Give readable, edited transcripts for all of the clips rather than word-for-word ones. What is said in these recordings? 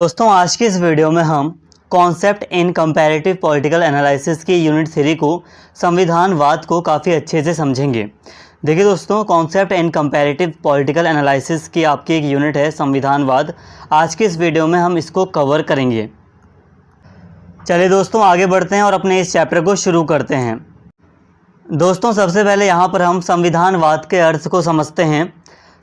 दोस्तों आज की इस वीडियो में हम concept in comparative political analysis की यूनिट 3 को संविधानवाद को काफ़ी अच्छे से समझेंगे। देखिए दोस्तों, concept in comparative political analysis की आपकी एक यूनिट है संविधानवाद। आज की इस वीडियो में हम इसको कवर करेंगे। चलिए दोस्तों आगे बढ़ते हैं और अपने इस चैप्टर को शुरू करते हैं। दोस्तों सबसे पहले यहाँ पर हम संविधानवाद के अर्थ को समझते हैं।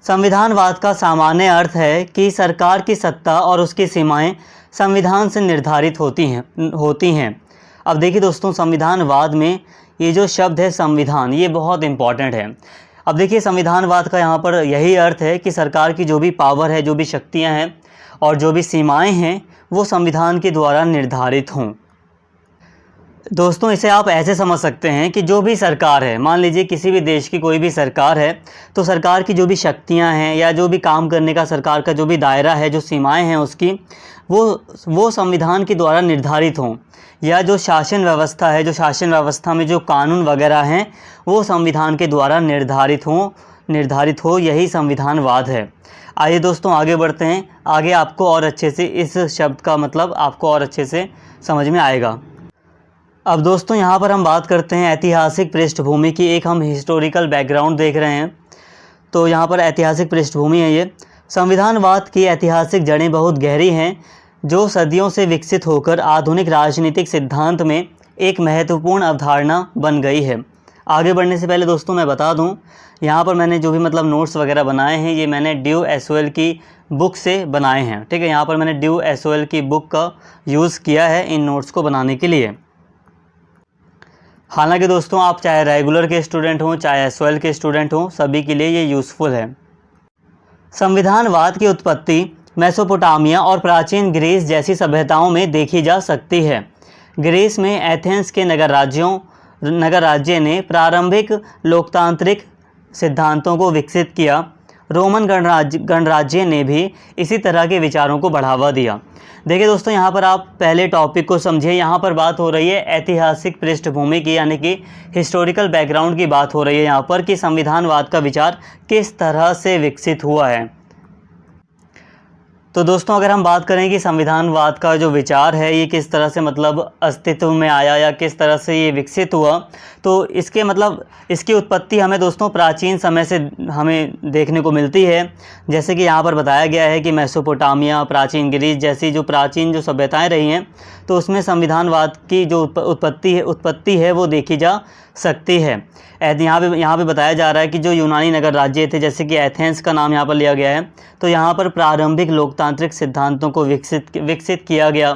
संविधानवाद का सामान्य अर्थ है कि सरकार की सत्ता और उसकी सीमाएं संविधान से निर्धारित होती हैं। अब देखिए दोस्तों, संविधानवाद में ये जो शब्द है संविधान, ये बहुत इम्पॉर्टेंट है। अब देखिए संविधानवाद का यहाँ पर यही अर्थ है कि सरकार की जो भी पावर है, जो भी शक्तियाँ हैं और जो भी सीमाएँ हैं वो संविधान के द्वारा निर्धारित हों। दोस्तों इसे आप ऐसे समझ सकते हैं कि जो भी सरकार है, मान लीजिए किसी भी देश की कोई भी सरकार है, तो सरकार की जो भी शक्तियां हैं या जो भी काम करने का सरकार का जो भी दायरा है, जो सीमाएं हैं उसकी, वो संविधान के द्वारा निर्धारित हों। या जो शासन व्यवस्था है, जो शासन व्यवस्था में जो कानून वगैरह हैं वो संविधान के द्वारा निर्धारित हो, यही संविधानवाद है। आइए दोस्तों आगे बढ़ते हैं। आगे आपको और अच्छे से इस शब्द का मतलब आपको और अच्छे से समझ में आएगा। अब दोस्तों यहाँ पर हम बात करते हैं ऐतिहासिक पृष्ठभूमि की। एक हम हिस्टोरिकल बैकग्राउंड देख रहे हैं, तो यहाँ पर ऐतिहासिक पृष्ठभूमि है ये। संविधानवाद की ऐतिहासिक जड़ें बहुत गहरी हैं, जो सदियों से विकसित होकर आधुनिक राजनीतिक सिद्धांत में एक महत्वपूर्ण अवधारणा बन गई है। आगे बढ़ने से पहले दोस्तों मैं बता दूँ, यहाँ पर मैंने जो भी मतलब नोट्स वगैरह बनाए हैं, ये मैंने ड्यू एसओएल की बुक से बनाए हैं। ठीक है, यहाँ पर मैंने ड्यू एसओएल की बुक का यूज़ किया है इन नोट्स को बनाने के लिए। हालांकि दोस्तों आप चाहे रेगुलर के स्टूडेंट हों चाहे एसओएल के स्टूडेंट हों, सभी के लिए ये यूज़फुल है। संविधानवाद की उत्पत्ति मेसोपोटामिया और प्राचीन ग्रीस जैसी सभ्यताओं में देखी जा सकती है। ग्रीस में एथेंस के नगर राज्य ने प्रारंभिक लोकतांत्रिक सिद्धांतों को विकसित किया। रोमन गणराज्य ने भी इसी तरह के विचारों को बढ़ावा दिया। देखिए दोस्तों, यहाँ पर आप पहले टॉपिक को समझिए। यहाँ पर बात हो रही है ऐतिहासिक पृष्ठभूमि की, यानी कि हिस्टोरिकल बैकग्राउंड की बात हो रही है यहाँ पर, कि संविधानवाद का विचार किस तरह से विकसित हुआ है। तो दोस्तों अगर हम बात करें कि संविधानवाद का जो विचार है ये किस तरह से मतलब अस्तित्व में आया या किस तरह से ये विकसित हुआ, तो इसकी उत्पत्ति हमें दोस्तों प्राचीन समय से हमें देखने को मिलती है। जैसे कि यहाँ पर बताया गया है कि मेसोपोटामिया, प्राचीन ग्रीस जैसी जो प्राचीन जो सभ्यताएं रही हैं, तो उसमें संविधानवाद की जो उत्पत्ति है वो देखी जा सकती है। यहाँ पे बताया जा रहा है कि जो यूनानी नगर राज्य थे, जैसे कि एथेंस का नाम यहाँ पर लिया गया है, तो यहाँ पर प्रारंभिक लोकतांत्रिक सिद्धांतों को विकसित किया गया।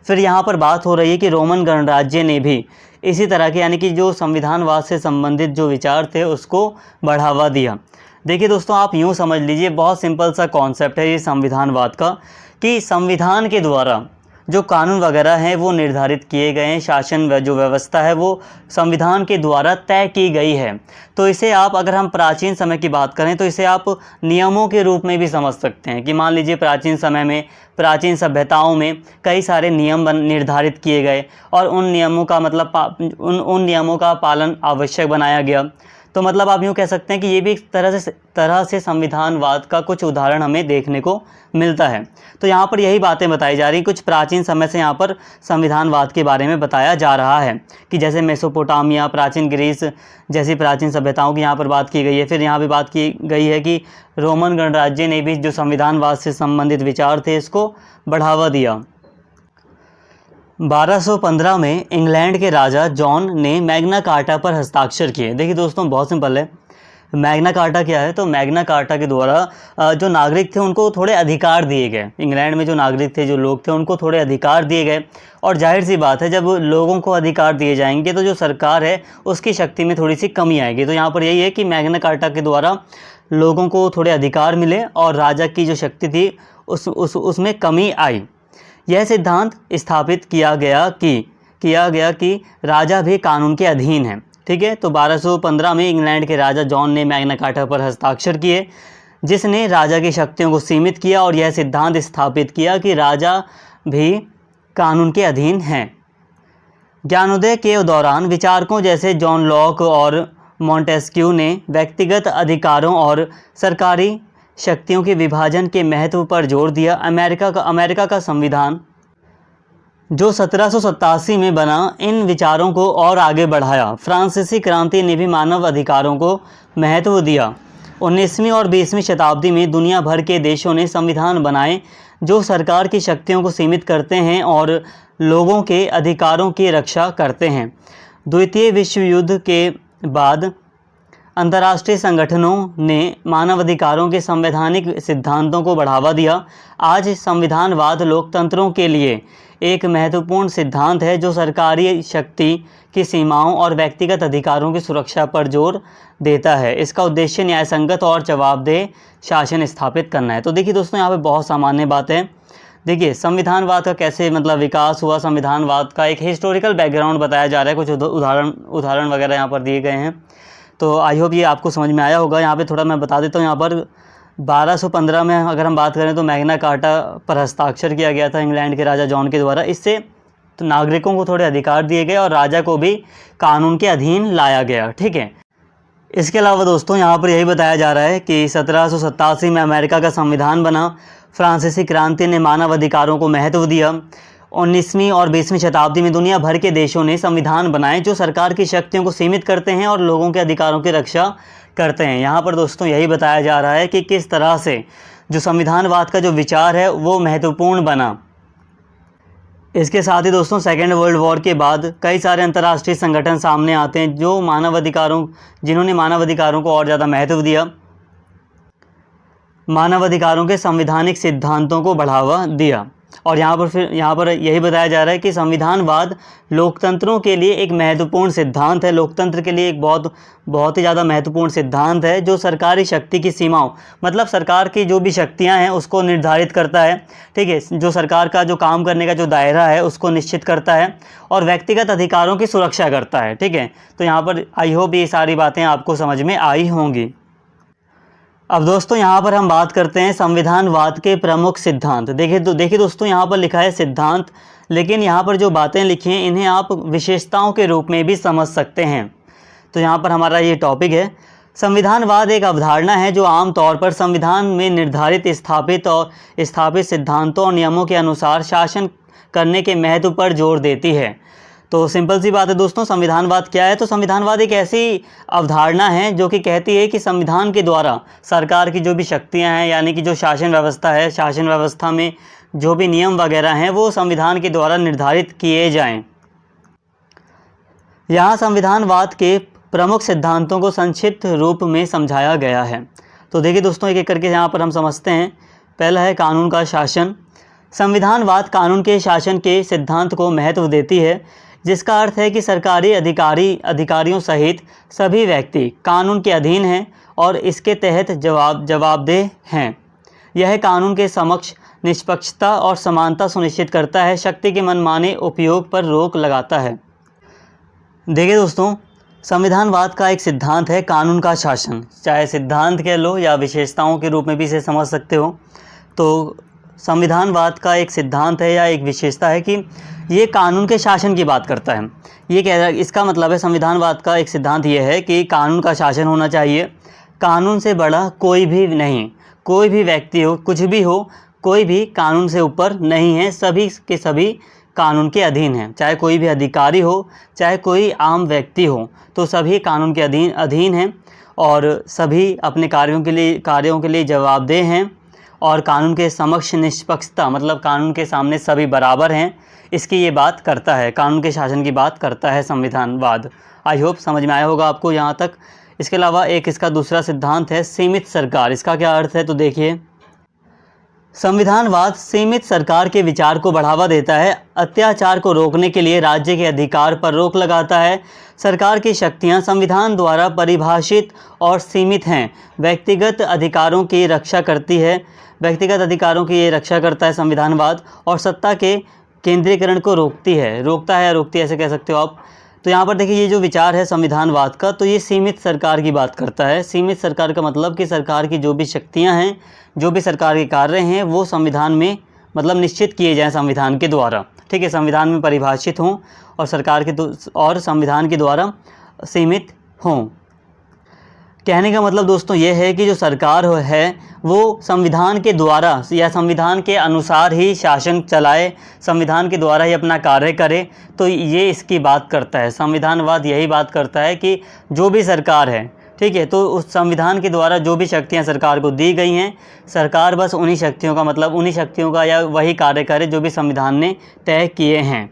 फिर यहाँ पर बात हो रही है कि रोमन गणराज्य ने भी इसी तरह के, यानी कि जो संविधानवाद से संबंधित जो विचार थे उसको बढ़ावा दिया। देखिए दोस्तों आप यूँ समझ लीजिए, बहुत सिंपल सा कॉन्सेप्ट है ये संविधानवाद का, कि संविधान के द्वारा जो कानून वगैरह हैं वो निर्धारित किए गए हैं। शासन जो व्यवस्था है वो संविधान के द्वारा तय की गई है। तो इसे आप, अगर हम प्राचीन समय की बात करें तो इसे आप नियमों के रूप में भी समझ सकते हैं कि मान लीजिए प्राचीन समय में, प्राचीन सभ्यताओं में कई सारे नियम निर्धारित किए गए और उन नियमों का मतलब उन नियमों का पालन आवश्यक बनाया गया। तो मतलब आप यूँ कह सकते हैं कि ये भी एक तरह से संविधानवाद का कुछ उदाहरण हमें देखने को मिलता है। तो यहाँ पर यही बातें बताई जा रही, कुछ प्राचीन समय से यहाँ पर संविधानवाद के बारे में बताया जा रहा है कि जैसे मेसोपोटामिया, प्राचीन ग्रीस जैसी प्राचीन सभ्यताओं की यहाँ पर बात की गई है। फिर यहाँ पर बात की गई है कि रोमन गणराज्य ने भी जो संविधानवाद से संबंधित विचार थे इसको बढ़ावा दिया। 1215 में इंग्लैंड के राजा जॉन ने मैग्ना कार्टा पर हस्ताक्षर किए। देखिए दोस्तों बहुत सिंपल है, मैग्ना कार्टा क्या है, तो मैग्ना कार्टा के द्वारा जो नागरिक थे उनको थोड़े अधिकार दिए गए। इंग्लैंड में जो नागरिक थे, जो लोग थे, उनको थोड़े अधिकार दिए गए। और जाहिर सी बात है, जब लोगों को अधिकार दिए जाएंगे तो जो सरकार है उसकी शक्ति में थोड़ी सी कमी आएगी। तो यहाँ पर यही है कि मैग्ना कार्टा के द्वारा लोगों को थोड़े अधिकार मिले और राजा की जो शक्ति थी उसमें कमी आई। यह सिद्धांत स्थापित किया गया कि राजा भी कानून के अधीन है। ठीक है, तो 1215 में इंग्लैंड के राजा जॉन ने मैग्ना कार्टा पर हस्ताक्षर किए, जिसने राजा की शक्तियों को सीमित किया और यह सिद्धांत स्थापित किया कि राजा भी कानून के अधीन हैं। ज्ञानोदय के दौरान विचारकों जैसे जॉन लॉक और मॉन्टेस्क्यू ने व्यक्तिगत अधिकारों और सरकारी शक्तियों के विभाजन के महत्व पर जोर दिया। अमेरिका का संविधान जो 1787 में बना, इन विचारों को और आगे बढ़ाया। फ्रांसीसी क्रांति ने भी मानव अधिकारों को महत्व दिया। 19वीं और 20वीं शताब्दी में दुनिया भर के देशों ने संविधान बनाए जो सरकार की शक्तियों को सीमित करते हैं और लोगों के अधिकारों की रक्षा करते हैं। द्वितीय विश्व युद्ध के बाद अंतर्राष्ट्रीय संगठनों ने मानवाधिकारों के संवैधानिक सिद्धांतों को बढ़ावा दिया। आज संविधानवाद लोकतंत्रों के लिए एक महत्वपूर्ण सिद्धांत है जो सरकारी शक्ति की सीमाओं और व्यक्तिगत अधिकारों की सुरक्षा पर जोर देता है। इसका उद्देश्य न्यायसंगत और जवाबदेह शासन स्थापित करना है। तो देखिए दोस्तों, यहाँ पे बहुत सामान्य बात है। देखिए संविधानवाद का कैसे मतलब विकास हुआ, संविधानवाद का एक हिस्टोरिकल बैकग्राउंड बताया जा रहा है। कुछ उदाहरण वगैरह यहाँ पर दिए गए हैं। तो आई होप ये आपको समझ में आया होगा। यहाँ पे थोड़ा मैं बता देता हूँ। यहाँ पर 1215 में अगर हम बात करें तो मैग्ना कार्टा पर हस्ताक्षर किया गया था इंग्लैंड के राजा जॉन के द्वारा। इससे तो नागरिकों को थोड़े अधिकार दिए गए और राजा को भी कानून के अधीन लाया गया। ठीक है। इसके अलावा दोस्तों यहाँ पर यही बताया जा रहा है कि 1787 में अमेरिका का संविधान बना। फ्रांसीसी क्रांति ने मानव अधिकारों को महत्व दिया। 19वीं और 20वीं शताब्दी में दुनिया भर के देशों ने संविधान बनाए जो सरकार की शक्तियों को सीमित करते हैं और लोगों के अधिकारों की रक्षा करते हैं। यहाँ पर दोस्तों यही बताया जा रहा है कि किस तरह से जो संविधानवाद का जो विचार है वो महत्वपूर्ण बना। इसके साथ ही दोस्तों सेकेंड वर्ल्ड वॉर के बाद कई सारे अंतर्राष्ट्रीय संगठन सामने आते हैं जिन्होंने मानव अधिकारों को और ज़्यादा महत्व दिया, मानव अधिकारों के संवैधानिक सिद्धांतों को बढ़ावा दिया। और यहाँ पर यही बताया जा रहा है कि संविधानवाद लोकतंत्रों के लिए एक महत्वपूर्ण सिद्धांत है। लोकतंत्र के लिए एक बहुत ही ज़्यादा महत्वपूर्ण सिद्धांत है जो सरकारी शक्ति की सीमाओं, मतलब सरकार की जो भी शक्तियाँ हैं उसको निर्धारित करता है। ठीक है। जो सरकार का जो काम करने का जो दायरा है उसको निश्चित करता है और व्यक्तिगत अधिकारों की सुरक्षा करता है। ठीक है। तो यहाँ पर आई होप ये सारी बातें आपको समझ में आई होंगी। अब दोस्तों यहाँ पर हम बात करते हैं संविधानवाद के प्रमुख सिद्धांत। देखिए दोस्तों, यहाँ पर लिखा है सिद्धांत, लेकिन यहाँ पर जो बातें लिखी हैं इन्हें आप विशेषताओं के रूप में भी समझ सकते हैं। तो यहाँ पर हमारा ये टॉपिक है। संविधानवाद एक अवधारणा है जो आमतौर पर संविधान में निर्धारित स्थापित सिद्धांतों और नियमों के अनुसार शासन करने के महत्व पर जोर देती है। तो सिंपल सी बात है दोस्तों, संविधानवाद क्या है? तो संविधानवाद एक ऐसी अवधारणा है जो कि कहती है कि संविधान के द्वारा सरकार की जो भी शक्तियां हैं, यानी कि जो शासन व्यवस्था है, शासन व्यवस्था में जो भी नियम वगैरह हैं वो संविधान के द्वारा निर्धारित किए जाएं। यहाँ संविधानवाद के प्रमुख सिद्धांतों को संक्षिप्त रूप में समझाया गया है। तो देखिए दोस्तों, एक एक करके यहाँ पर हम समझते हैं। पहला है कानून का शासन। संविधानवाद कानून के शासन के सिद्धांत को महत्व देती है, जिसका अर्थ है कि सरकारी अधिकारियों सहित सभी व्यक्ति कानून के अधीन हैं और इसके तहत जवाबदेह हैं। यह कानून के समक्ष निष्पक्षता और समानता सुनिश्चित करता है, शक्ति के मनमाने उपयोग पर रोक लगाता है। देखिए दोस्तों, संविधानवाद का एक सिद्धांत है कानून का शासन। चाहे सिद्धांत कह लो या विशेषताओं के रूप में भी इसे समझ सकते हो। तो संविधानवाद का एक सिद्धांत है या एक विशेषता है कि ये कानून के शासन की बात करता है। ये कह रहा है, इसका मतलब है संविधानवाद का एक सिद्धांत ये है कि कानून का शासन होना चाहिए। कानून से बड़ा कोई भी नहीं, कोई भी व्यक्ति हो, कुछ भी हो, कोई भी कानून से ऊपर नहीं है। सभी के सभी कानून के अधीन हैं। चाहे कोई भी अधिकारी हो, चाहे कोई आम व्यक्ति हो, तो सभी कानून के अधीन हैं और सभी अपने कार्यों के लिए जवाबदेह हैं। और कानून के समक्ष निष्पक्षता, मतलब कानून के सामने सभी बराबर हैं, इसकी ये बात करता है, कानून के शासन की बात करता है संविधानवाद। आई होप समझ में आया होगा आपको यहाँ तक। इसके अलावा एक इसका दूसरा सिद्धांत है सीमित सरकार। इसका क्या अर्थ है? तो देखिए, संविधानवाद सीमित सरकार के विचार को बढ़ावा देता है, अत्याचार को रोकने के लिए राज्य के अधिकार पर रोक लगाता है। सरकार की शक्तियां संविधान द्वारा परिभाषित और सीमित हैं, व्यक्तिगत अधिकारों की रक्षा करती है, व्यक्तिगत अधिकारों की ये रक्षा करता है संविधानवाद, और सत्ता के केंद्रीकरण को रोकता है या रोकती है, ऐसे कह सकते हो आप। तो यहाँ पर देखिए, ये जो विचार है संविधानवाद का, तो ये सीमित सरकार की बात करता है। सीमित सरकार का मतलब कि सरकार की जो भी शक्तियाँ हैं, जो भी सरकार के कार्य हैं, वो संविधान में मतलब निश्चित किए जाएं संविधान के द्वारा। ठीक है, संविधान में परिभाषित हों और संविधान के द्वारा सीमित हों। कहने का मतलब दोस्तों ये है कि जो सरकार है वो संविधान के द्वारा या संविधान के अनुसार ही शासन चलाए, संविधान के द्वारा ही अपना कार्य करे। तो ये इसकी बात करता है, संविधानवाद यही बात करता है कि जो भी सरकार है, ठीक है, तो उस संविधान के द्वारा जो भी शक्तियां सरकार को दी गई हैं, सरकार बस उन्हीं शक्तियों का मतलब उन्हीं शक्तियों का या वही कार्य करे जो भी संविधान ने तय किए हैं।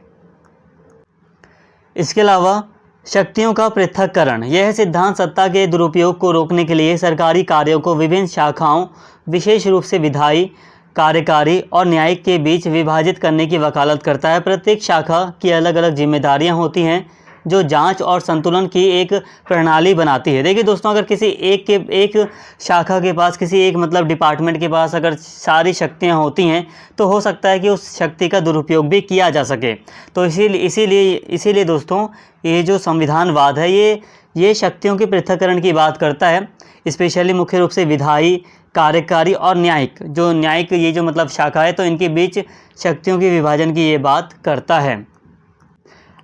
इसके अलावा शक्तियों का पृथक्करण, यह सिद्धांत सत्ता के दुरुपयोग को रोकने के लिए सरकारी कार्यों को विभिन्न शाखाओं, विशेष रूप से विधायी, कार्यकारी और न्यायिक के बीच विभाजित करने की वकालत करता है। प्रत्येक शाखा की अलग अलग जिम्मेदारियां होती हैं जो जांच और संतुलन की एक प्रणाली बनाती है। देखिए दोस्तों, अगर किसी एक शाखा के पास, किसी एक मतलब डिपार्टमेंट के पास अगर सारी शक्तियां होती हैं तो हो सकता है कि उस शक्ति का दुरुपयोग भी किया जा सके। तो इसीलिए दोस्तों ये जो संविधानवाद है ये शक्तियों के पृथक्करण की बात करता है, स्पेशली मुख्य रूप से विधायी, कार्यकारी और न्यायिक। जो न्यायिक ये जो मतलब शाखा है तो इनके बीच शक्तियों के विभाजन की ये बात करता है।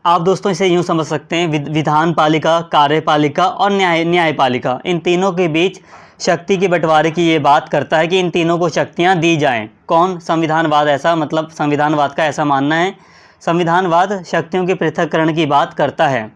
आप दोस्तों इसे यूँ समझ सकते हैं, विधान पालिका, कार्यपालिका और न्यायपालिका, इन तीनों के बीच शक्ति के बंटवारे की ये बात करता है कि इन तीनों को शक्तियाँ दी जाएं। कौन? संविधानवाद ऐसा मतलब संविधानवाद का ऐसा मानना है। संविधानवाद शक्तियों के पृथक्करण की बात करता है।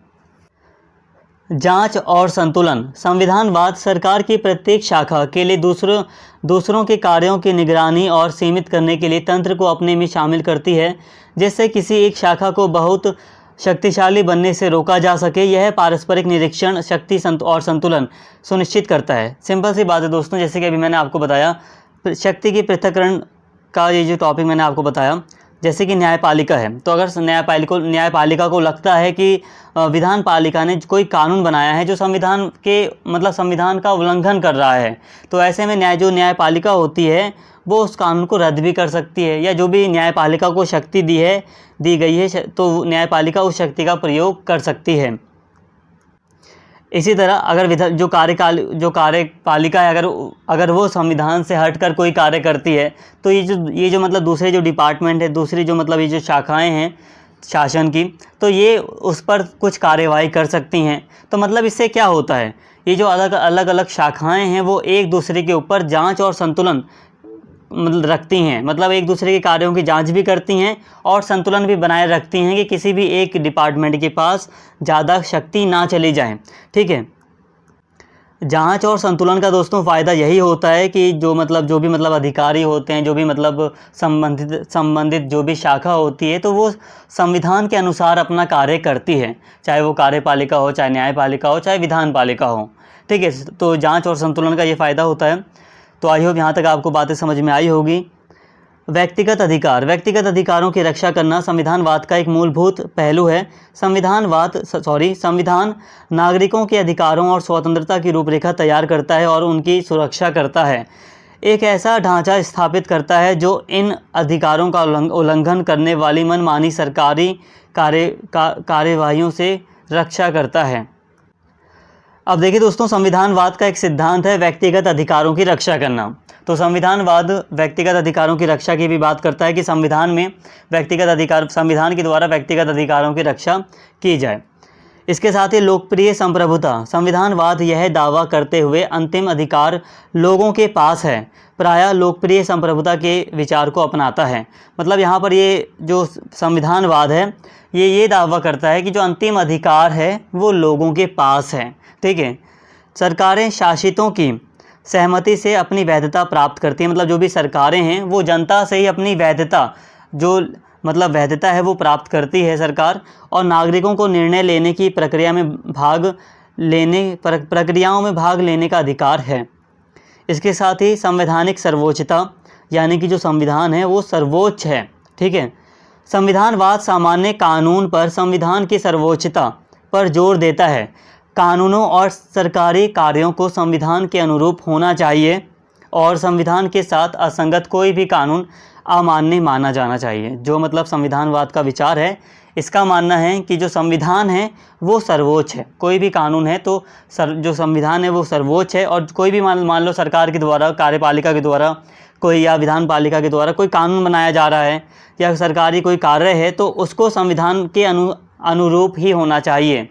जांच और संतुलन, संविधानवाद सरकार की प्रत्येक शाखा के लिए दूसरों के कार्यों की निगरानी और सीमित करने के लिए तंत्र को अपने में शामिल करती है, जिससे किसी एक शाखा को बहुत शक्तिशाली बनने से रोका जा सके। यह पारस्परिक निरीक्षण, शक्ति और संतुलन सुनिश्चित करता है। सिंपल सी बात है दोस्तों, जैसे कि अभी मैंने आपको बताया शक्ति की पृथक्करण का ये जो टॉपिक मैंने आपको बताया, जैसे कि न्यायपालिका है, तो अगर न्यायपालिका को लगता है कि विधान पालिका ने कोई कानून बनाया है जो संविधान के मतलब संविधान का उल्लंघन कर रहा है, तो ऐसे में न्यायपालिका होती है वो उस कानून को रद्द भी कर सकती है, या जो भी न्यायपालिका को शक्ति दी गई है तो न्यायपालिका उस शक्ति का प्रयोग कर सकती है। इसी तरह अगर जो कार्यपालिका है अगर वो संविधान से हटकर कोई कार्य करती है तो ये जो मतलब दूसरे जो डिपार्टमेंट है, दूसरी जो मतलब ये जो शाखाएं हैं शासन की, तो ये उस पर कुछ कार्यवाही कर सकती हैं। तो मतलब इससे क्या होता है, ये जो अलग अलग शाखाएं हैं वो एक दूसरे के ऊपर जांच और संतुलन मतलब रखती हैं, मतलब एक दूसरे के कार्यों की जांच भी करती हैं और संतुलन भी बनाए रखती हैं कि किसी भी एक डिपार्टमेंट के पास ज़्यादा शक्ति ना चली जाए। ठीक है, जांच और संतुलन का दोस्तों फ़ायदा यही होता है कि जो भी अधिकारी होते हैं, जो भी मतलब संबंधित जो भी शाखा होती है, तो वो संविधान के अनुसार अपना कार्य करती है, चाहे वो कार्यपालिका हो, चाहे न्यायपालिका हो, चाहे विधान पालिका हो। ठीक है, तो जांच और संतुलन का ये फ़ायदा होता है। तो आई होप यहाँ तक आपको बातें समझ में आई होगी। व्यक्तिगत अधिकारों की रक्षा करना संविधानवाद का एक मूलभूत पहलू है। संविधान नागरिकों के अधिकारों और स्वतंत्रता की रूपरेखा तैयार करता है और उनकी सुरक्षा करता है। एक ऐसा ढांचा स्थापित करता है जो इन अधिकारों का उल्लंघन करने वाली मनमानी सरकारी कार्यवाहियों से रक्षा करता है। अब देखिए दोस्तों, संविधानवाद का एक सिद्धांत है व्यक्तिगत अधिकारों की रक्षा करना। तो संविधानवाद व्यक्तिगत अधिकारों की रक्षा की भी बात करता है कि संविधान के द्वारा व्यक्तिगत अधिकारों की रक्षा की जाए। इसके साथ ही लोकप्रिय संप्रभुता, संविधानवाद यह दावा करते हुए अंतिम अधिकार लोगों के पास है, प्रायः लोकप्रिय संप्रभुता के विचार को अपनाता है। मतलब यहाँ पर ये जो संविधानवाद है ये दावा करता है कि जो अंतिम अधिकार है वो लोगों के पास है। ठीक है, सरकारें शासितों की सहमति से अपनी वैधता प्राप्त करती हैं। मतलब जो भी सरकारें हैं वो जनता से ही अपनी वैधता है वो प्राप्त करती है सरकार, और नागरिकों को निर्णय लेने की प्रक्रियाओं में भाग लेने का अधिकार है। इसके साथ ही संवैधानिक सर्वोच्चता, यानी कि जो संविधान है वो सर्वोच्च है। ठीक है, संविधानवाद सामान्य कानून पर संविधान की सर्वोच्चता पर जोर देता है। कानूनों और सरकारी कार्यों को संविधान के अनुरूप होना चाहिए और संविधान के साथ असंगत कोई भी कानून अमान्य माना जाना चाहिए। जो मतलब संविधानवाद का विचार है, इसका मानना है कि जो संविधान है वो सर्वोच्च है। कोई भी कानून है तो जो संविधान है वो सर्वोच्च है, और कोई भी मान लो सरकार के द्वारा, कार्यपालिका के द्वारा कोई या विधान पालिका के द्वारा कोई कानून बनाया जा रहा है या सरकारी कोई कार्य है तो उसको संविधान के अनुरूप ही होना चाहिए।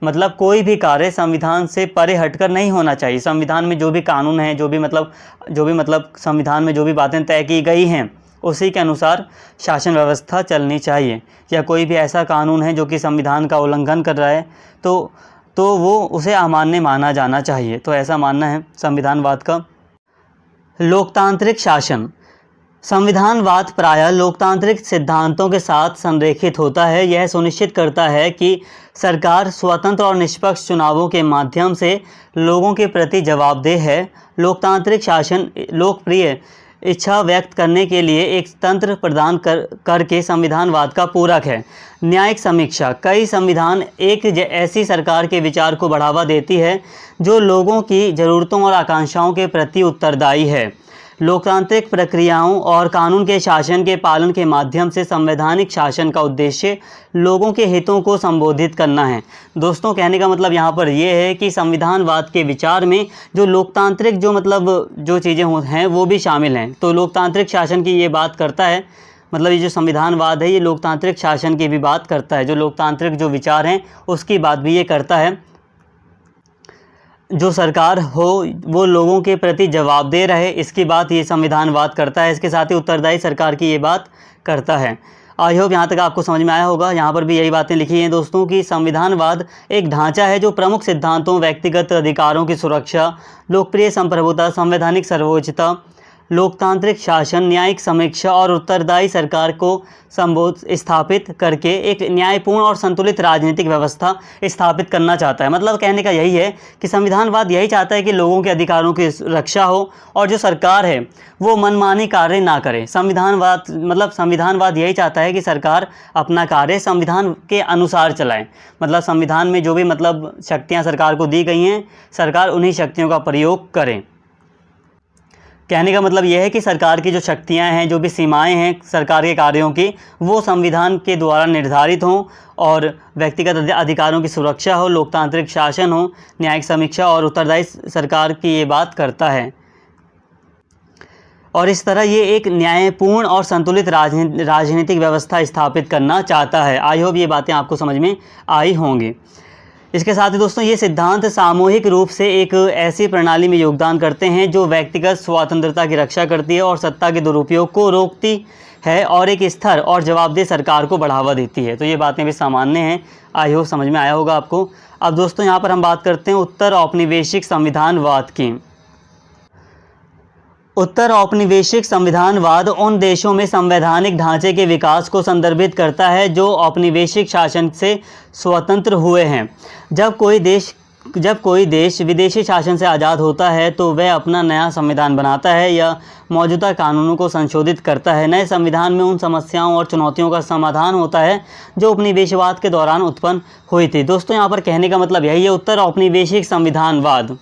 मतलब कोई भी कार्य संविधान से परे हटकर नहीं होना चाहिए। संविधान में जो भी कानून है, जो भी मतलब संविधान में जो भी बातें तय की गई हैं उसी के अनुसार शासन व्यवस्था चलनी चाहिए। या कोई भी ऐसा कानून है जो कि संविधान का उल्लंघन कर रहा है तो वो उसे अमान्य माना जाना चाहिए। तो ऐसा मानना है संविधानवाद का। लोकतांत्रिक शासन। संविधानवाद प्रायः लोकतांत्रिक सिद्धांतों के साथ संरेखित होता है। यह सुनिश्चित करता है कि सरकार स्वतंत्र और निष्पक्ष चुनावों के माध्यम से लोगों के प्रति जवाबदेह है। लोकतांत्रिक शासन लोकप्रिय इच्छा व्यक्त करने के लिए एक तंत्र प्रदान करके संविधानवाद का पूरक है। न्यायिक समीक्षा। कई संविधान एक ऐसी सरकार के विचार को बढ़ावा देती है जो लोगों की ज़रूरतों और आकांक्षाओं के प्रति उत्तरदायी है। लोकतांत्रिक प्रक्रियाओं और कानून के शासन के पालन के माध्यम से संवैधानिक शासन का उद्देश्य लोगों के हितों को संबोधित करना है। दोस्तों, कहने का मतलब यहाँ पर ये है कि संविधानवाद के विचार में जो लोकतांत्रिक जो चीज़ें हैं वो भी शामिल हैं। तो लोकतांत्रिक शासन की ये बात करता है, मतलब ये जो संविधानवाद है ये लोकतांत्रिक शासन की भी बात करता है। जो लोकतांत्रिक जो विचार हैं उसकी बात भी ये करता है। जो सरकार हो वो लोगों के प्रति जवाबदेह रहे, इसकी बात ये संविधानवाद करता है। इसके साथ ही उत्तरदायी सरकार की ये बात करता है। आई होप यहाँ तक आपको समझ में आया होगा। यहाँ पर भी यही बातें लिखी हैं दोस्तों कि संविधानवाद एक ढांचा है जो प्रमुख सिद्धांतों, व्यक्तिगत अधिकारों की सुरक्षा, लोकप्रिय संप्रभुता, संवैधानिक सर्वोच्चता, लोकतांत्रिक शासन, न्यायिक समीक्षा और उत्तरदायी सरकार को स्थापित करके एक न्यायपूर्ण और संतुलित राजनीतिक व्यवस्था स्थापित करना चाहता है। मतलब कहने का यही है कि संविधानवाद यही चाहता है कि लोगों के अधिकारों की रक्षा हो और जो सरकार है वो मनमानी कार्य ना करे। संविधानवाद यही चाहता है कि सरकार अपना कार्य संविधान के अनुसार चलाए। मतलब संविधान में जो भी शक्तियाँ सरकार को दी गई हैं, सरकार उन्हीं शक्तियों का प्रयोग करे। कहने का मतलब यह है कि सरकार की जो शक्तियां हैं, जो भी सीमाएं हैं सरकार के कार्यों की, वो संविधान के द्वारा निर्धारित हों और व्यक्तिगत अधिकारों की सुरक्षा हो, लोकतांत्रिक शासन हो, न्यायिक समीक्षा और उत्तरदायी सरकार की ये बात करता है। और इस तरह ये एक न्यायपूर्ण और संतुलित राजनीतिक व्यवस्था स्थापित करना चाहता है। आई होप ये बातें आपको समझ में आई होंगी। इसके साथ ही दोस्तों ये सिद्धांत सामूहिक रूप से एक ऐसी प्रणाली में योगदान करते हैं जो व्यक्तिगत स्वतंत्रता की रक्षा करती है और सत्ता के दुरुपयोग को रोकती है और एक स्थिर और जवाबदेह सरकार को बढ़ावा देती है। तो ये बातें भी सामान्य हैं। आई होप समझ में आया होगा आपको। अब दोस्तों यहाँ पर हम बात करते हैं उत्तर औपनिवेशिक संविधानवाद की। उत्तर औपनिवेशिक संविधानवाद उन देशों में संवैधानिक ढांचे के विकास को संदर्भित करता है जो औपनिवेशिक शासन से स्वतंत्र हुए हैं। जब कोई देश विदेशी शासन से आज़ाद होता है तो वह अपना नया संविधान बनाता है या मौजूदा कानूनों को संशोधित करता है। नए संविधान में उन समस्याओं और चुनौतियों का समाधान होता है जो उपनिवेशवाद के दौरान उत्पन्न हुई थी। दोस्तों यहाँ पर कहने का मतलब यही है, उत्तर औपनिवेशिक संविधानवाद।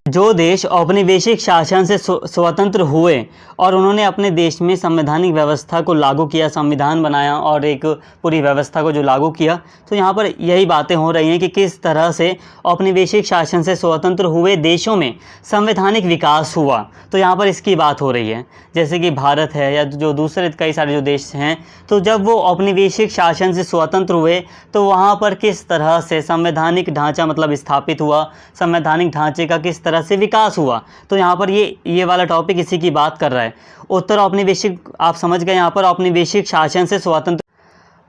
जो देश औपनिवेशिक शासन से स्वतंत्र हुए और उन्होंने अपने देश में संवैधानिक व्यवस्था को लागू किया, संविधान बनाया और एक पूरी व्यवस्था को जो लागू किया, तो यहाँ पर यही बातें हो रही हैं कि किस तरह से औपनिवेशिक शासन से स्वतंत्र हुए देशों में संवैधानिक विकास हुआ। तो यहाँ पर इसकी बात हो रही है। जैसे कि भारत है या जो दूसरे कई सारे जो देश हैं, तो जब वो औपनिवेशिक शासन से स्वतंत्र हुए तो वहाँ पर किस तरह से संवैधानिक ढांचा स्थापित हुआ, संवैधानिक ढांचे का किस तरह से विकास हुआ। तो यहाँ पर ये वाला टॉपिक इसी की बात कर रहा है। उत्तर औपनिवेशिक, आप समझ गए, यहाँ पर औपनिवेशिक शासन से स्वतंत्र।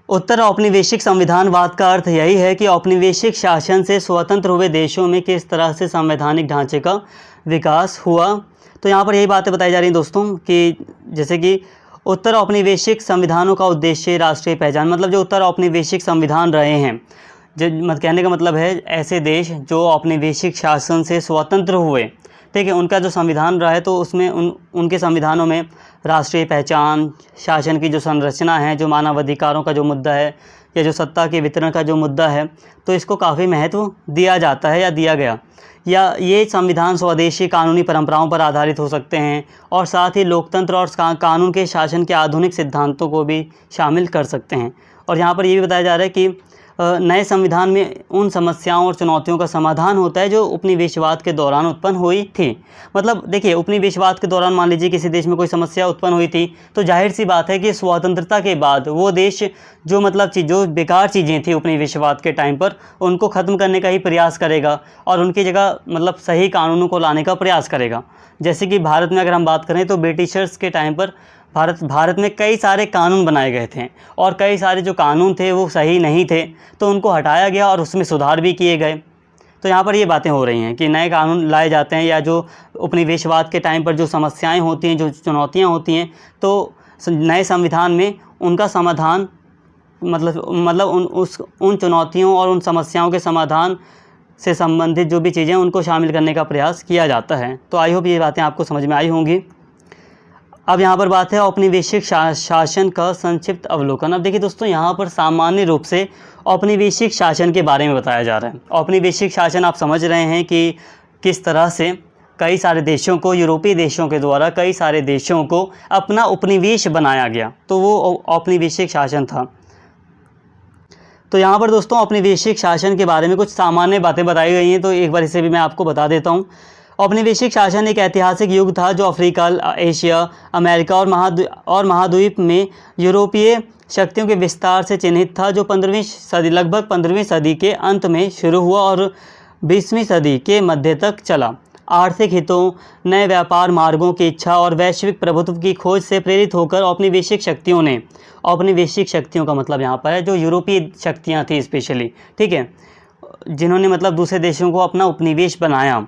उत्तर औपनिवेशिक संविधानवाद का अर्थ यही है कि औपनिवेशिक शासन से स्वतंत्र हुए देशों में किस तरह से संवैधानिक ढांचे का विकास हुआ। तो यहाँ पर यही बातें बताई जा रही हैं दोस्तों कि जैसे कि उत्तर औपनिवेशिक संविधानों का उद्देश्य राष्ट्रीय पहचान, मतलब जो उत्तर औपनिवेशिक संविधान रहे हैं, कहने का मतलब है ऐसे देश जो औपनिवेशिक शासन से स्वतंत्र हुए, ठीक है, उनका जो संविधान रहा है तो उसमें उनके संविधानों में राष्ट्रीय पहचान, शासन की जो संरचना है, जो मानवाधिकारों का जो मुद्दा है या जो सत्ता के वितरण का जो मुद्दा है, तो इसको काफ़ी महत्व दिया जाता है या दिया गया। या ये संविधान स्वदेशी कानूनी परंपराओं पर आधारित हो सकते हैं और साथ ही लोकतंत्र और कानून के शासन के आधुनिक सिद्धांतों को भी शामिल कर सकते हैं। और यहाँ पर ये भी बताया जा रहा है कि नए संविधान में उन समस्याओं और चुनौतियों का समाधान होता है जो उपनिवेशवाद के दौरान उत्पन्न हुई थी। मतलब देखिए, उपनिवेशवाद के दौरान मान लीजिए किसी देश में कोई समस्या उत्पन्न हुई थी, तो जाहिर सी बात है कि स्वतंत्रता के बाद वो देश जो मतलब जो बेकार चीज़ें थी उपनिवेशवाद के टाइम पर, उनको ख़त्म करने का ही प्रयास करेगा और उनकी जगह मतलब सही कानूनों को लाने का प्रयास करेगा। जैसे कि भारत में अगर हम बात करें तो ब्रिटिशर्स के टाइम पर भारत में कई सारे कानून बनाए गए थे और कई सारे जो कानून थे वो सही नहीं थे, तो उनको हटाया गया और उसमें सुधार भी किए गए। तो यहाँ पर ये बातें हो रही हैं कि नए कानून लाए जाते हैं, या जो उपनिवेशवाद के टाइम पर जो समस्याएं होती हैं, जो चुनौतियाँ होती हैं, तो नए संविधान में उनका समाधान मतलब उन चुनौतियों और उन समस्याओं के समाधान से संबंधित जो भी चीज़ें उनको शामिल करने का प्रयास किया जाता है। तो आई होप ये बातें आपको समझ में आई होंगी। अब यहाँ पर बात है औपनिवेशिक शासन का संक्षिप्त अवलोकन। अब देखिए दोस्तों, यहाँ पर सामान्य रूप से औपनिवेशिक शासन के बारे में बताया जा रहा है। औपनिवेशिक शासन आप समझ रहे हैं कि किस तरह से कई सारे देशों को, यूरोपीय देशों के द्वारा कई सारे देशों को अपना उपनिवेश बनाया गया, तो वो औपनिवेशिक शासन था। तो यहाँ पर दोस्तों औपनिवेशिक शासन के बारे में कुछ सामान्य बातें बताई गई हैं, तो एक बार इसे भी मैं आपको बता देता हूँ। औपनिवेशिक शासन एक ऐतिहासिक युग था जो अफ्रीका, एशिया, अमेरिका और महाद्वीप में यूरोपीय शक्तियों के विस्तार से चिन्हित था, जो लगभग 15वीं सदी के अंत में शुरू हुआ और 20वीं सदी के मध्य तक चला। आर्थिक हितों, नए व्यापार मार्गों की इच्छा और वैश्विक प्रभुत्व की खोज से प्रेरित होकर औपनिवेशिक शक्तियों का मतलब यहाँ पर है जो यूरोपीय शक्तियाँ थी स्पेशली, ठीक है, जिन्होंने मतलब दूसरे देशों को अपना उपनिवेश बनाया,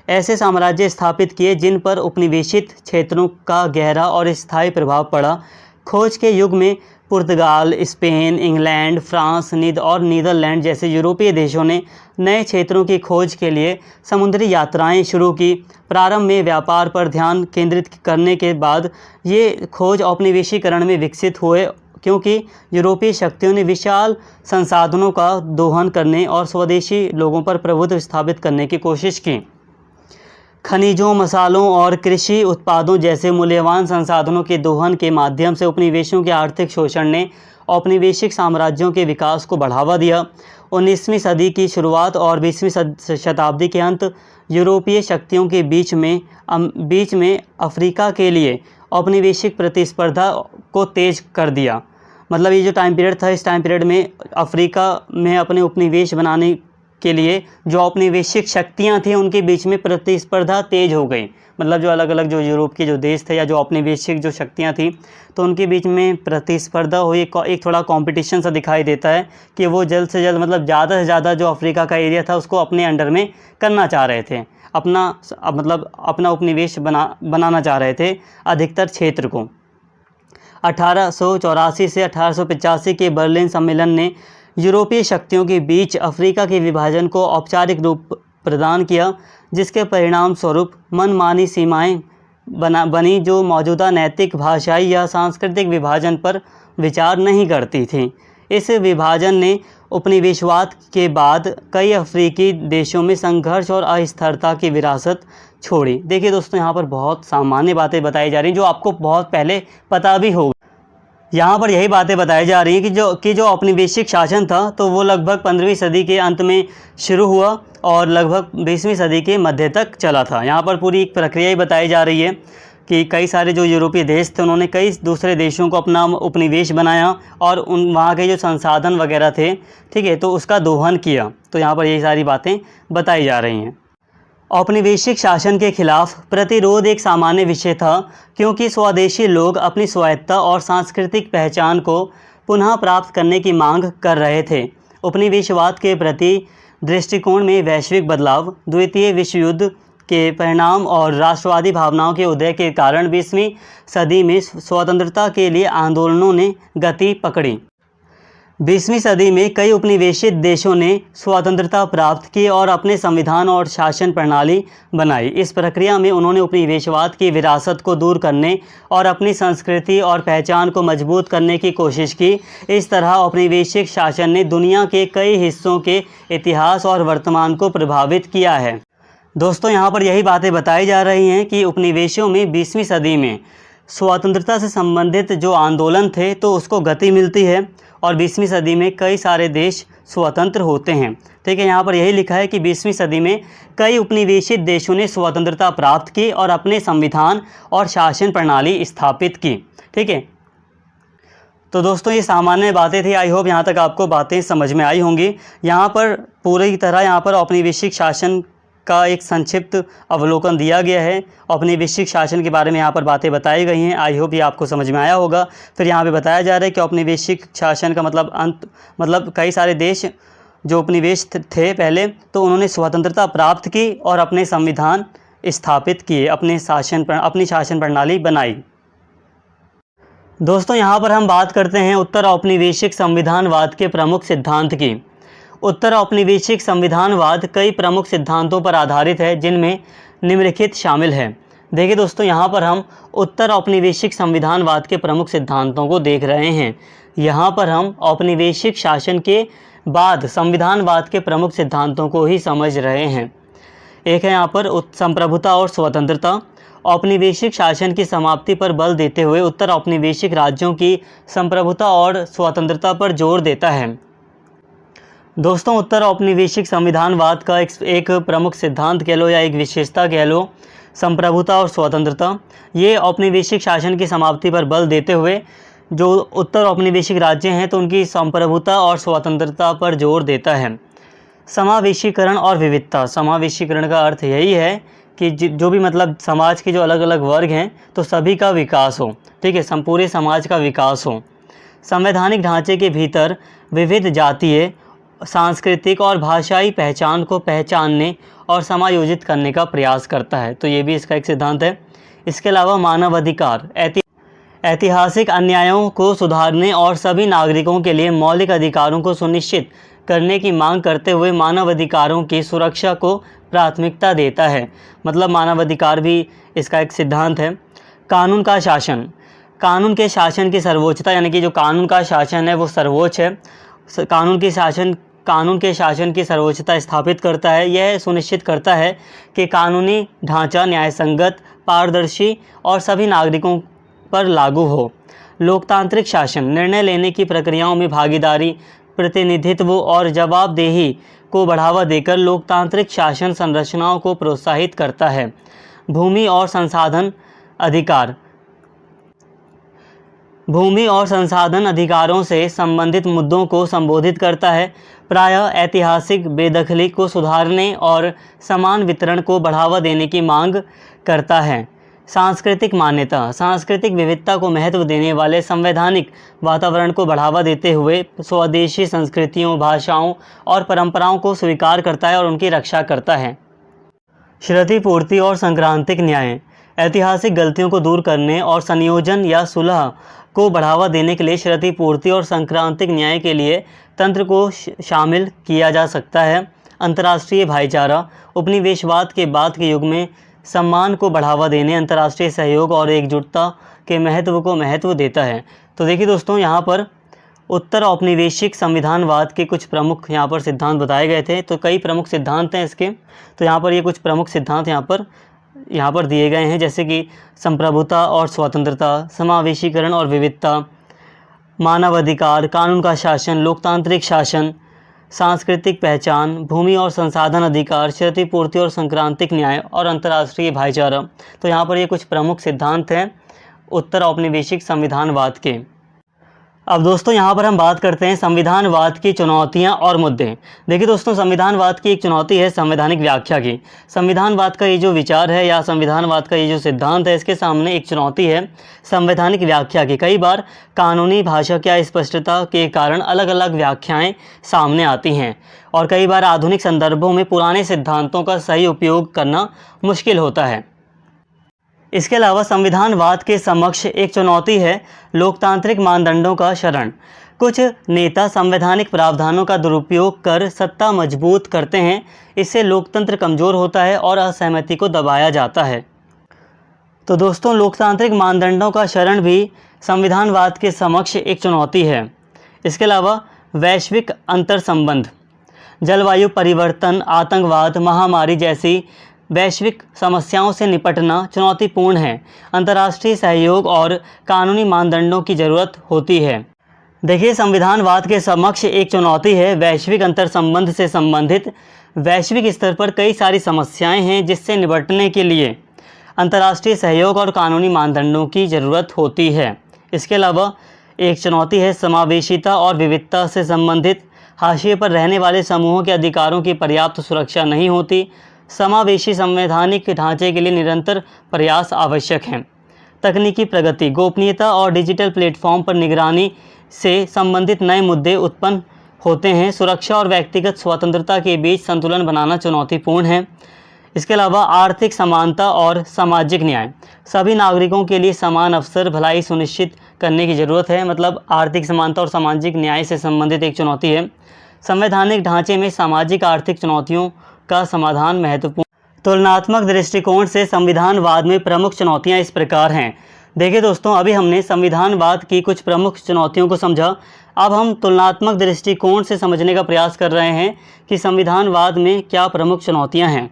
ऐसे साम्राज्य स्थापित किए जिन पर उपनिवेशित क्षेत्रों का गहरा और स्थायी प्रभाव पड़ा। खोज के युग में पुर्तगाल, स्पेन, इंग्लैंड, फ्रांस और नीदरलैंड जैसे यूरोपीय देशों ने नए क्षेत्रों की खोज के लिए समुद्री यात्राएं शुरू की। प्रारंभ में व्यापार पर ध्यान केंद्रित करने के बाद ये खोज औपनिवेशीकरण में विकसित हुए, क्योंकि यूरोपीय शक्तियों ने विशाल संसाधनों का दोहन करने और स्वदेशी लोगों पर प्रभुत्व स्थापित करने की कोशिश की। खनिजों, मसालों और कृषि उत्पादों जैसे मूल्यवान संसाधनों के दोहन के माध्यम से उपनिवेशों के आर्थिक शोषण ने औपनिवेशिक साम्राज्यों के विकास को बढ़ावा दिया। 19वीं सदी की शुरुआत और 20वीं शताब्दी के अंत यूरोपीय शक्तियों के बीच में अफ्रीका के लिए औपनिवेशिक प्रतिस्पर्धा को तेज कर दिया। मतलब ये जो टाइम पीरियड था, इस टाइम पीरियड में अफ्रीका में अपने उपनिवेश बनाने के लिए जो औपनिवेशिक शक्तियां थी उनके बीच में प्रतिस्पर्धा तेज हो गई। मतलब जो अलग अलग जो यूरोप के जो देश थे या जो औपनिवेशिक जो शक्तियां थी, तो उनके बीच में प्रतिस्पर्धा हुई, एक थोड़ा कंपटीशन सा दिखाई देता है कि वो जल्द से जल्द मतलब ज़्यादा से ज़्यादा जो अफ्रीका का एरिया था उसको अपने अंडर में करना चाह रहे थे, अपना उपनिवेश बनाना चाह रहे थे अधिकतर क्षेत्र को। 1884 से 1885 के बर्लिन सम्मेलन ने यूरोपीय शक्तियों के बीच अफ्रीका के विभाजन को औपचारिक रूप प्रदान किया, जिसके परिणाम स्वरूप मनमानी सीमाएं बनी जो मौजूदा नैतिक, भाषाई या सांस्कृतिक विभाजन पर विचार नहीं करती थी। इस विभाजन ने उपनिवेशवाद के बाद कई अफ्रीकी देशों में संघर्ष और अस्थिरता की विरासत छोड़ी। देखिए दोस्तों, यहाँ पर बहुत सामान्य बातें बताई जा रही हैं जो आपको बहुत पहले पता भी होगा। यहाँ पर यही बातें बताई जा रही हैं कि जो औपनिवेशिक शासन था तो वो लगभग 15वीं सदी के अंत में शुरू हुआ और लगभग 20वीं सदी के मध्य तक चला था। यहाँ पर पूरी एक प्रक्रिया ही बताई जा रही है कि कई सारे जो यूरोपीय देश थे उन्होंने कई दूसरे देशों को अपना उपनिवेश बनाया और वहाँ के जो संसाधन वगैरह थे, ठीक है, तो उसका दोहन किया। तो यहाँ पर यही सारी बातें बताई जा रही हैं। औपनिवेशिक शासन के खिलाफ प्रतिरोध एक सामान्य विषय था, क्योंकि स्वदेशी लोग अपनी स्वायत्तता और सांस्कृतिक पहचान को पुनः प्राप्त करने की मांग कर रहे थे। उपनिवेशवाद के प्रति दृष्टिकोण में वैश्विक बदलाव, द्वितीय विश्व युद्ध के परिणाम और राष्ट्रवादी भावनाओं के उदय के कारण 20वीं सदी में स्वतंत्रता के लिए आंदोलनों ने गति पकड़ी। 20वीं सदी में कई उपनिवेशित देशों ने स्वतंत्रता प्राप्त की और अपने संविधान और शासन प्रणाली बनाई। इस प्रक्रिया में उन्होंने उपनिवेशवाद की विरासत को दूर करने और अपनी संस्कृति और पहचान को मजबूत करने की कोशिश की। इस तरह औपनिवेशिक शासन ने दुनिया के कई हिस्सों के इतिहास और वर्तमान को प्रभावित किया है। दोस्तों, यहाँ पर यही बातें बताई जा रही हैं कि उपनिवेशों में 20वीं सदी में स्वतंत्रता से संबंधित जो आंदोलन थे तो उसको गति मिलती है और 20वीं सदी में कई सारे देश स्वतंत्र होते हैं। ठीक है, यहाँ पर यही लिखा है कि 20वीं सदी में कई उपनिवेशित देशों ने स्वतंत्रता प्राप्त की और अपने संविधान और शासन प्रणाली स्थापित की। ठीक है, तो दोस्तों ये सामान्य बातें थी। आई होप यहाँ तक आपको बातें समझ में आई होंगी। यहाँ पर पूरी तरह यहाँ पर औपनिवेशिक शासन का एक संक्षिप्त अवलोकन दिया गया है। औपनिवेशिक शासन के बारे में यहाँ पर बातें बताई गई हैं। आई होप ये आपको समझ में आया होगा। फिर यहाँ पे बताया जा रहा है कि औपनिवेशिक शासन का मतलब कई सारे देश जो उपनिवेश थे पहले, तो उन्होंने स्वतंत्रता प्राप्त की और अपने संविधान स्थापित किए, अपनी शासन प्रणाली बनाई। दोस्तों यहाँ पर हम बात करते हैं उत्तर औपनिवेशिक संविधानवाद के प्रमुख सिद्धांत की। उत्तर औपनिवेशिक संविधानवाद कई प्रमुख सिद्धांतों पर आधारित है, जिनमें निम्नलिखित शामिल है। देखिए दोस्तों, यहाँ पर हम उत्तर औपनिवेशिक संविधानवाद के प्रमुख सिद्धांतों को देख रहे हैं। यहाँ पर हम औपनिवेशिक शासन के बाद संविधानवाद के प्रमुख सिद्धांतों को ही समझ रहे हैं। एक है यहाँ पर संप्रभुता और स्वतंत्रता। औपनिवेशिक शासन की समाप्ति पर बल देते हुए उत्तर औपनिवेशिक राज्यों की संप्रभुता और स्वतंत्रता पर जोर देता है। दोस्तों, उत्तर औपनिवेशिक संविधानवाद का एक प्रमुख सिद्धांत कह लो या एक विशेषता कह लो, संप्रभुता और स्वतंत्रता। ये औपनिवेशिक शासन की समाप्ति पर बल देते हुए जो उत्तर औपनिवेशिक राज्य हैं तो उनकी संप्रभुता और स्वतंत्रता पर जोर देता है। समावेशीकरण और विविधता। समावेशीकरण का अर्थ यही है कि जो भी मतलब समाज के जो अलग अलग वर्ग हैं तो सभी का विकास हो। ठीक है, पूरे समाज का विकास हो। संवैधानिक ढांचे के भीतर विविध जातीय, सांस्कृतिक और भाषाई पहचान को पहचानने और समायोजित करने का प्रयास करता है, तो ये भी इसका एक सिद्धांत है। इसके अलावा मानवाधिकार, ऐतिहासिक अन्यायों को सुधारने और सभी नागरिकों के लिए मौलिक अधिकारों को सुनिश्चित करने की मांग करते हुए मानवाधिकारों की सुरक्षा को प्राथमिकता देता है। मतलब मानवाधिकार भी इसका एक सिद्धांत है। कानून का शासन। कानून के शासन की सर्वोच्चता, यानी कि जो कानून का शासन है वो सर्वोच्च है। कानून के शासन की सर्वोच्चता स्थापित करता है। यह सुनिश्चित करता है कि कानूनी ढांचा न्यायसंगत, पारदर्शी और सभी नागरिकों पर लागू हो। लोकतांत्रिक शासन। निर्णय लेने की प्रक्रियाओं में भागीदारी, प्रतिनिधित्व और जवाबदेही को बढ़ावा देकर लोकतांत्रिक शासन संरचनाओं को प्रोत्साहित करता है। भूमि और संसाधन अधिकार। भूमि और संसाधन अधिकारों से संबंधित मुद्दों को संबोधित करता है। प्रायः ऐतिहासिक बेदखली को सुधारने और समान वितरण को बढ़ावा देने की मांग करता है। सांस्कृतिक मान्यता। सांस्कृतिक विविधता को महत्व देने वाले संवैधानिक वातावरण को बढ़ावा देते हुए स्वदेशी संस्कृतियों, भाषाओं और परंपराओं को स्वीकार करता है और उनकी रक्षा करता है। क्षतिपूर्ति और सांक्रांतिक न्याय। ऐतिहासिक गलतियों को दूर करने और संयोजन या सुलह को बढ़ावा देने के लिए क्षतिपूर्ति और सांक्रांतिक न्याय के लिए तंत्र को शामिल किया जा सकता है। अंतर्राष्ट्रीय भाईचारा। उपनिवेशवाद के बाद के युग में सम्मान को बढ़ावा देने, अंतर्राष्ट्रीय सहयोग और एकजुटता के महत्व को महत्व देता है। तो देखिए दोस्तों, यहाँ पर उत्तर औपनिवेशिक संविधानवाद के कुछ प्रमुख यहाँ पर सिद्धांत बताए गए थे। तो कई प्रमुख सिद्धांत हैं इसके, तो यहाँ पर ये कुछ प्रमुख सिद्धांत यहाँ पर दिए गए हैं, जैसे कि संप्रभुता और स्वतंत्रता, समावेशीकरण और विविधता, मानवाधिकार, कानून का शासन, लोकतांत्रिक शासन, सांस्कृतिक पहचान, भूमि और संसाधन अधिकार, क्षतिपूर्ति और सांक्रांतिक न्याय और अंतर्राष्ट्रीय भाईचारा। तो यहाँ पर ये कुछ प्रमुख सिद्धांत हैं उत्तर औपनिवेशिक संविधानवाद के। अब दोस्तों यहाँ पर हम बात करते हैं संविधानवाद की चुनौतियाँ और मुद्दे। देखिए दोस्तों, संविधानवाद की एक चुनौती है संवैधानिक व्याख्या की। संविधानवाद का ये जो विचार है या संविधानवाद का ये जो सिद्धांत है, इसके सामने एक चुनौती है संवैधानिक व्याख्या की। कई बार कानूनी भाषा की अस्पष्टता के कारण अलग अलग व्याख्याएं सामने आती हैं और कई बार आधुनिक संदर्भों में पुराने सिद्धांतों का सही उपयोग करना मुश्किल होता है। इसके अलावा संविधानवाद के समक्ष एक चुनौती है लोकतांत्रिक मानदंडों का शरण। कुछ नेता संवैधानिक प्रावधानों का दुरुपयोग कर सत्ता मजबूत करते हैं। इससे लोकतंत्र कमज़ोर होता है और असहमति को दबाया जाता है। तो दोस्तों, लोकतांत्रिक मानदंडों का शरण भी संविधानवाद के समक्ष एक चुनौती है। इसके अलावा वैश्विक अंतर संबंध, जलवायु परिवर्तन, आतंकवाद, महामारी जैसी वैश्विक समस्याओं से निपटना चुनौतीपूर्ण है। अंतर्राष्ट्रीय सहयोग और कानूनी मानदंडों की ज़रूरत होती है। देखिए, संविधानवाद के समक्ष एक चुनौती है वैश्विक अंतर संबंध से संबंधित। वैश्विक स्तर पर कई सारी समस्याएं हैं जिससे निपटने के लिए अंतर्राष्ट्रीय सहयोग और कानूनी मानदंडों की ज़रूरत होती है। इसके अलावा एक चुनौती है समावेशिता और विविधता से संबंधित। हाशिए पर रहने वाले समूहों के अधिकारों की पर्याप्त सुरक्षा नहीं होती। समावेशी संवैधानिक ढांचे के लिए निरंतर प्रयास आवश्यक हैं। तकनीकी प्रगति, गोपनीयता और डिजिटल प्लेटफॉर्म पर निगरानी से संबंधित नए मुद्दे उत्पन्न होते हैं। सुरक्षा और व्यक्तिगत स्वतंत्रता के बीच संतुलन बनाना चुनौतीपूर्ण है। इसके अलावा आर्थिक समानता और सामाजिक न्याय, सभी नागरिकों के लिए समान अवसर भलाई सुनिश्चित करने की ज़रूरत है। मतलब आर्थिक समानता और सामाजिक न्याय से संबंधित एक चुनौती है। संवैधानिक ढांचे में सामाजिक आर्थिक चुनौतियों का समाधान महत्वपूर्ण। तुलनात्मक दृष्टिकोण से संविधानवाद में प्रमुख चुनौतियां इस प्रकार हैं। देखिए दोस्तों, अभी हमने संविधानवाद की कुछ प्रमुख चुनौतियों को समझा। अब हम तुलनात्मक दृष्टिकोण से समझने का प्रयास कर रहे हैं कि संविधानवाद में क्या प्रमुख चुनौतियां हैं।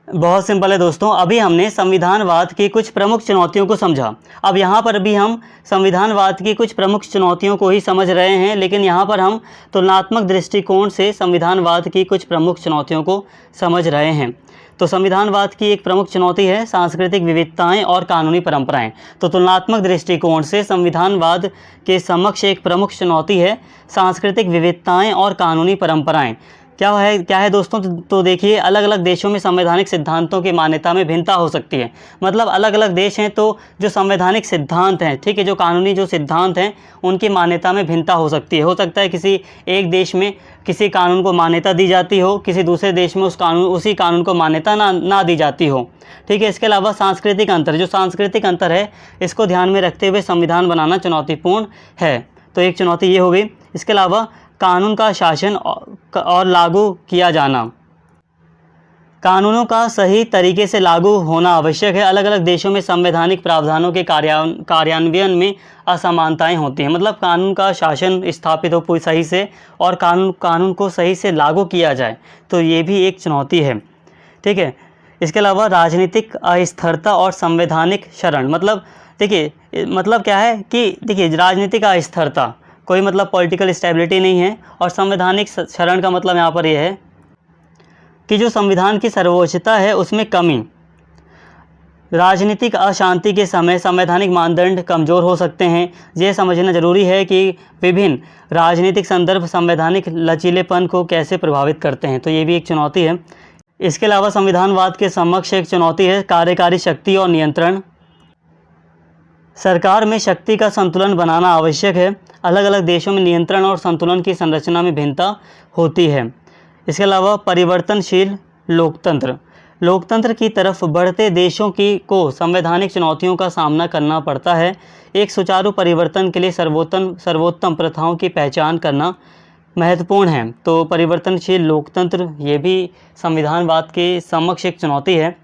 बहुत सिंपल है दोस्तों, अभी हमने संविधानवाद की कुछ प्रमुख चुनौतियों को समझा। अब यहाँ पर भी हम संविधानवाद की कुछ प्रमुख चुनौतियों को ही समझ रहे हैं, लेकिन यहाँ पर हम तुलनात्मक दृष्टिकोण से संविधानवाद की कुछ प्रमुख चुनौतियों को समझ रहे हैं। तो संविधानवाद की एक प्रमुख चुनौती है सांस्कृतिक विविधताएं और कानूनी परंपराएं। तो तुलनात्मक दृष्टिकोण से संविधानवाद के समक्ष एक प्रमुख चुनौती है सांस्कृतिक विविधताएं और कानूनी परंपराएं। क्या है दोस्तों? तो देखिए, अलग अलग देशों में संवैधानिक सिद्धांतों की मान्यता में भिन्नता हो सकती है। मतलब अलग अलग देश हैं तो जो संवैधानिक सिद्धांत हैं, ठीक है, जो कानूनी जो सिद्धांत हैं उनकी मान्यता में भिन्नता हो सकती है। हो सकता है किसी एक देश में किसी कानून को मान्यता दी जाती हो, किसी दूसरे देश में उसी कानून को मान्यता ना दी जाती हो, ठीक है। इसके अलावा सांस्कृतिक अंतर, जो सांस्कृतिक अंतर है इसको ध्यान में रखते हुए संविधान बनाना चुनौतीपूर्ण है। तो एक चुनौती ये हो गई। इसके अलावा कानून का शासन और लागू किया जाना, कानूनों का सही तरीके से लागू होना आवश्यक है। अलग अलग देशों में संवैधानिक प्रावधानों के कार्यान्वयन में असमानताएं होती हैं। मतलब कानून का शासन स्थापित हो पूरी सही से और कानून को सही से लागू किया जाए, तो ये भी एक चुनौती है, ठीक है। इसके अलावा राजनीतिक अस्थिरता और संवैधानिक शरण, मतलब देखिए, मतलब क्या है कि देखिए राजनीतिक अस्थिरता, कोई मतलब पॉलिटिकल स्टेबिलिटी नहीं है, और संवैधानिक शरण का मतलब यहाँ पर यह है कि जो संविधान की सर्वोच्चता है उसमें कमी। राजनीतिक अशांति के समय संवैधानिक मानदंड कमज़ोर हो सकते हैं। ये समझना जरूरी है कि विभिन्न राजनीतिक संदर्भ संवैधानिक लचीलेपन को कैसे प्रभावित करते हैं। तो ये भी एक चुनौती है। इसके अलावा संविधानवाद के समक्ष एक चुनौती है कार्यकारी शक्ति और नियंत्रण। सरकार में शक्ति का संतुलन बनाना आवश्यक है। अलग अलग देशों में नियंत्रण और संतुलन की संरचना में भिन्नता होती है। इसके अलावा परिवर्तनशील लोकतंत्र की तरफ बढ़ते देशों को संवैधानिक चुनौतियों का सामना करना पड़ता है। एक सुचारू परिवर्तन के लिए सर्वोत्तम प्रथाओं की पहचान करना महत्वपूर्ण है। तो परिवर्तनशील लोकतंत्र ये भी संविधानवाद के समक्ष एक चुनौती है।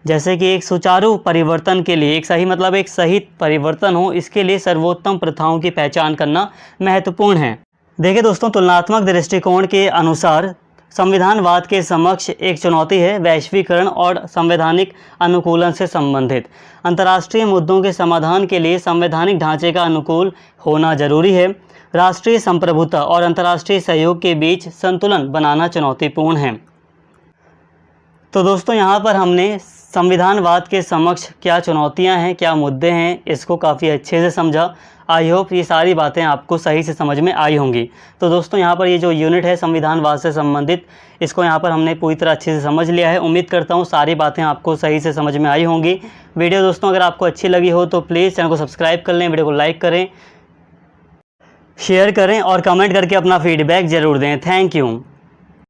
जैसे कि एक सुचारू परिवर्तन के लिए एक सही परिवर्तन हो, इसके लिए सर्वोत्तम प्रथाओं की पहचान करना महत्वपूर्ण है। देखिए दोस्तों, तुलनात्मक दृष्टिकोण के अनुसार संविधानवाद के समक्ष एक चुनौती है वैश्वीकरण और संवैधानिक अनुकूलन से संबंधित। अंतर्राष्ट्रीय मुद्दों के समाधान के लिए संवैधानिक ढांचे का अनुकूल होना जरूरी है। राष्ट्रीय संप्रभुता और अंतर्राष्ट्रीय सहयोग के बीच संतुलन बनाना चुनौतीपूर्ण है। तो दोस्तों, यहाँ पर हमने संविधानवाद के समक्ष क्या चुनौतियाँ हैं, क्या मुद्दे हैं, इसको काफ़ी अच्छे से समझा। आई होप ये सारी बातें आपको सही से समझ में आई होंगी। तो दोस्तों, यहाँ पर ये जो यूनिट है संविधानवाद से संबंधित, इसको यहाँ पर हमने पूरी तरह अच्छे से समझ लिया है। उम्मीद करता हूँ सारी बातें आपको सही से समझ में आई होंगी। वीडियो दोस्तों अगर आपको अच्छी लगी हो तो प्लीज़ चैनल को सब्सक्राइब कर लें, वीडियो को लाइक करें, शेयर करें और कमेंट करके अपना फीडबैक ज़रूर दें। Thank you.